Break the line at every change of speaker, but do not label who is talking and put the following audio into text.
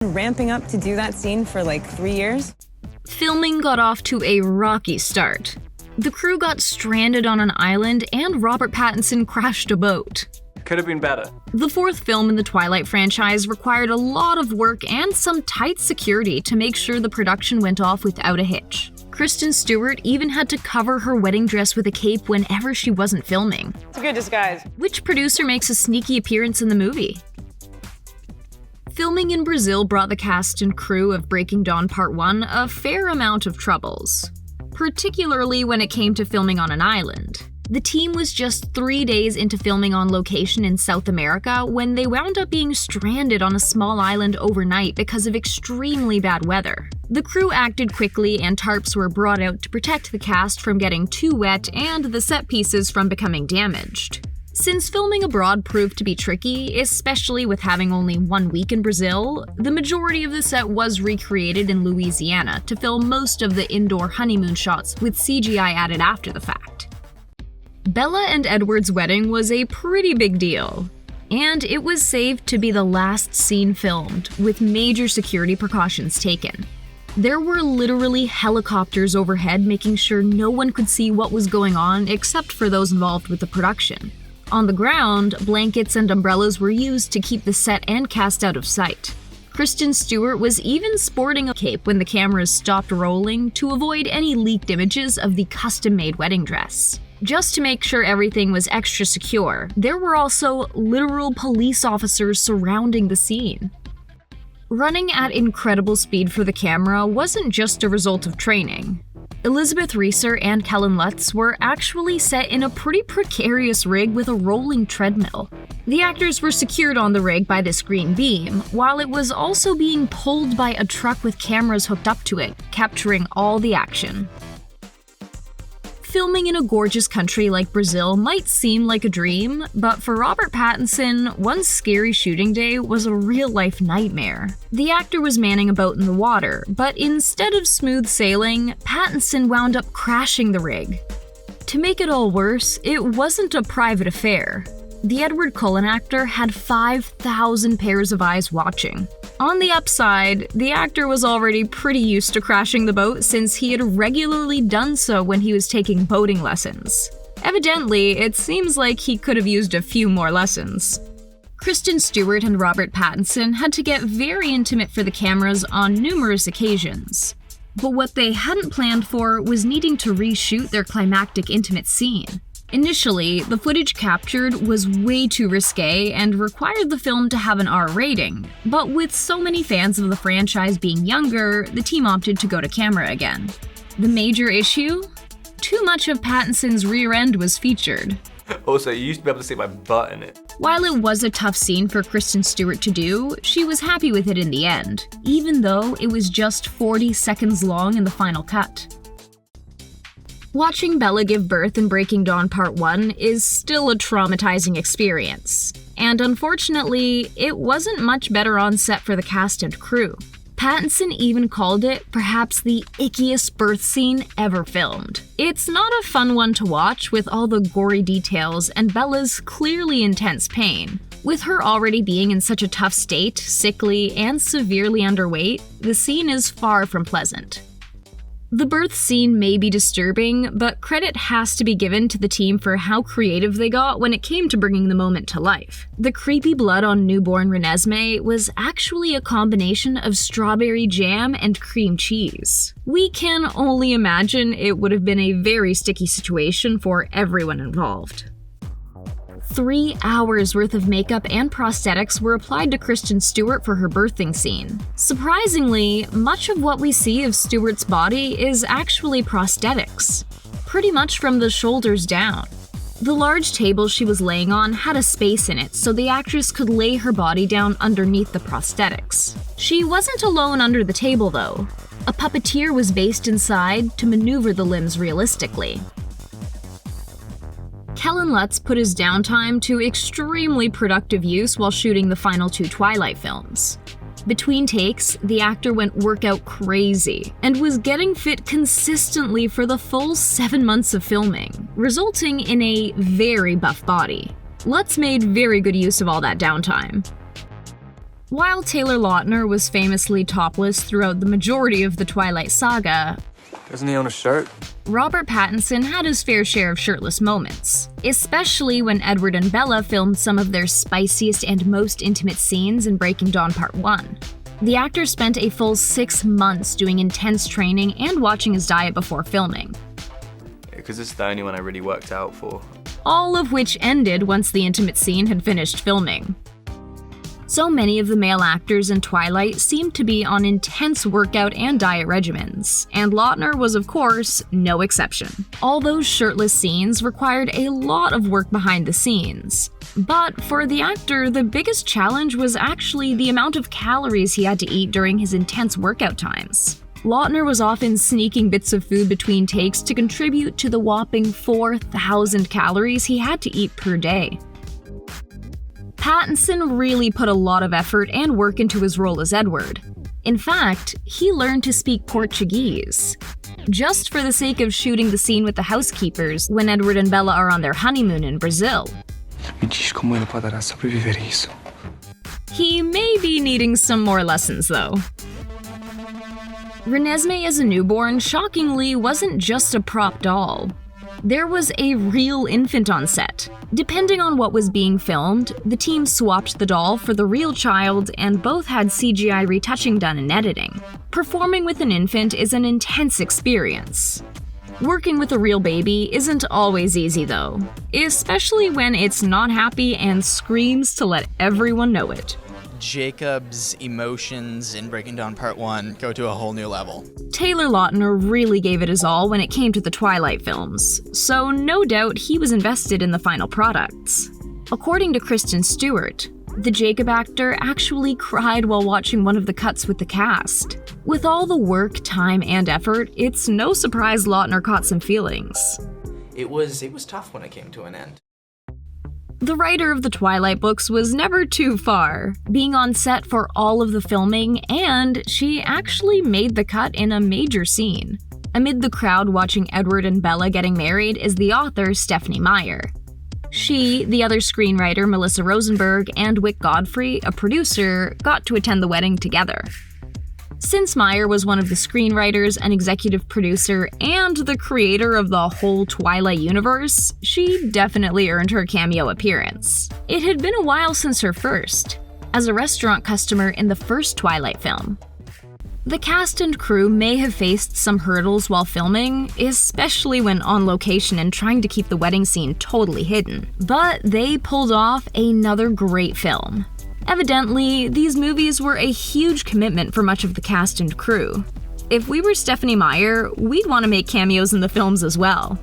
Ramping up to do that scene for like 3 years?
Filming got off to a rocky start. The crew got stranded on an island and Robert Pattinson crashed a boat.
Could have been better.
The fourth film in the Twilight franchise required a lot of work and some tight security to make sure the production went off without a hitch. Kristen Stewart even had to cover her wedding dress with a cape whenever she wasn't filming.
It's a good disguise.
Which producer makes a sneaky appearance in the movie? Filming in Brazil brought the cast and crew of Breaking Dawn Part 1 a fair amount of troubles, particularly when it came to filming on an island. The team was just 3 days into filming on location in South America when they wound up being stranded on a small island overnight because of extremely bad weather. The crew acted quickly and tarps were brought out to protect the cast from getting too wet and the set pieces from becoming damaged. Since filming abroad proved to be tricky, especially with having only 1 week in Brazil, the majority of the set was recreated in Louisiana to film most of the indoor honeymoon shots with CGI added after the fact. Bella and Edward's wedding was a pretty big deal, and it was saved to be the last scene filmed, with major security precautions taken. There were literally helicopters overhead making sure no one could see what was going on except for those involved with the production. On the ground, blankets and umbrellas were used to keep the set and cast out of sight. Kristen Stewart was even sporting a cape when the cameras stopped rolling to avoid any leaked images of the custom-made wedding dress. Just to make sure everything was extra secure, there were also literal police officers surrounding the scene. Running at incredible speed for the camera wasn't just a result of training. Elizabeth Reeser and Kellen Lutz were actually set in a pretty precarious rig with a rolling treadmill. The actors were secured on the rig by this green beam, while it was also being pulled by a truck with cameras hooked up to it, capturing all the action. Filming in a gorgeous country like Brazil might seem like a dream, but for Robert Pattinson, one scary shooting day was a real-life nightmare. The actor was manning a boat in the water, but instead of smooth sailing, Pattinson wound up crashing the rig. To make it all worse, it wasn't a private affair. The Edward Cullen actor had 5,000 pairs of eyes watching. On the upside, the actor was already pretty used to crashing the boat since he had regularly done so when he was taking boating lessons. Evidently, it seems like he could have used a few more lessons. Kristen Stewart and Robert Pattinson had to get very intimate for the cameras on numerous occasions. But what they hadn't planned for was needing to reshoot their climactic intimate scene. Initially, the footage captured was way too risque and required the film to have an R rating, but with so many fans of the franchise being younger, the team opted to go to camera again. The major issue? Too much of Pattinson's rear end was featured.
Also, you used to be able to see my butt in it.
While it was a tough scene for Kristen Stewart to do, she was happy with it in the end, even though it was just 40 seconds long in the final cut. Watching Bella give birth in Breaking Dawn Part 1 is still a traumatizing experience, and unfortunately, it wasn't much better on set for the cast and crew. Pattinson even called it perhaps the ickiest birth scene ever filmed. It's not a fun one to watch with all the gory details and Bella's clearly intense pain. With her already being in such a tough state, sickly, and severely underweight, the scene is far from pleasant. The birth scene may be disturbing, but credit has to be given to the team for how creative they got when it came to bringing the moment to life. The creepy blood on newborn Renesmee was actually a combination of strawberry jam and cream cheese. We can only imagine it would have been a very sticky situation for everyone involved. 3 hours worth of makeup and prosthetics were applied to Kristen Stewart for her birthing scene. Surprisingly, much of what we see of Stewart's body is actually prosthetics, pretty much from the shoulders down. The large table she was laying on had a space in it so the actress could lay her body down underneath the prosthetics. She wasn't alone under the table though. A puppeteer was based inside to maneuver the limbs realistically. Kellen Lutz put his downtime to extremely productive use while shooting the final 2 Twilight films. Between takes, the actor went workout crazy and was getting fit consistently for the full 7 months of filming, resulting in a very buff body. Lutz made very good use of all that downtime. While Taylor Lautner was famously topless throughout the majority of the Twilight Saga,
Doesn't he own a shirt?
Robert Pattinson had his fair share of shirtless moments, especially when Edward and Bella filmed some of their spiciest and most intimate scenes in Breaking Dawn Part 1. The actor spent a full 6 months doing intense training and watching his diet before filming,
Because it's the only one I really worked out for.
all of which ended once the intimate scene had finished filming. So many of the male actors in Twilight seemed to be on intense workout and diet regimens, and Lautner was, of course, no exception. All those shirtless scenes required a lot of work behind the scenes. But for the actor, the biggest challenge was actually the amount of calories he had to eat during his intense workout times. Lautner was often sneaking bits of food between takes to contribute to the whopping 4,000 calories he had to eat per day. Pattinson really put a lot of effort and work into his role as Edward. In fact, he learned to speak Portuguese, just for the sake of shooting the scene with the housekeepers when Edward and Bella are on their honeymoon in Brazil.
Me diz como ele poderá sobreviver a isso.
He may be needing some more lessons, though. Renesmee as a newborn shockingly wasn't just a prop doll. There was a real infant on set. Depending on what was being filmed, the team swapped the doll for the real child, and both had CGI retouching done in editing. Performing with an infant is an intense experience. Working with a real baby isn't always easy though, especially when it's not happy and screams to let everyone know it.
Jacob's emotions in Breaking Dawn Part 1 go to a whole new level.
Taylor Lautner really gave it his all when it came to the Twilight films, so no doubt he was invested in the final products. According to Kristen Stewart, the Jacob actor actually cried while watching one of the cuts with the cast. With all the work, time, and effort, it's no surprise Lautner caught some feelings.
It was tough when it came to an end.
The writer of the Twilight books was never too far, being on set for all of the filming, and she actually made the cut in a major scene. Amid the crowd watching Edward and Bella getting married is the author Stephenie Meyer. She, the other screenwriter Melissa Rosenberg, and Wick Godfrey, a producer, got to attend the wedding together. Since Meyer was one of the screenwriters, an executive producer, and the creator of the whole Twilight universe, she definitely earned her cameo appearance. It had been a while since her first, as a restaurant customer in the first Twilight film. The cast and crew may have faced some hurdles while filming, especially when on location and trying to keep the wedding scene totally hidden, but they pulled off another great film. Evidently, these movies were a huge commitment for much of the cast and crew. If we were Stephenie Meyer, we'd want to make cameos in the films as well.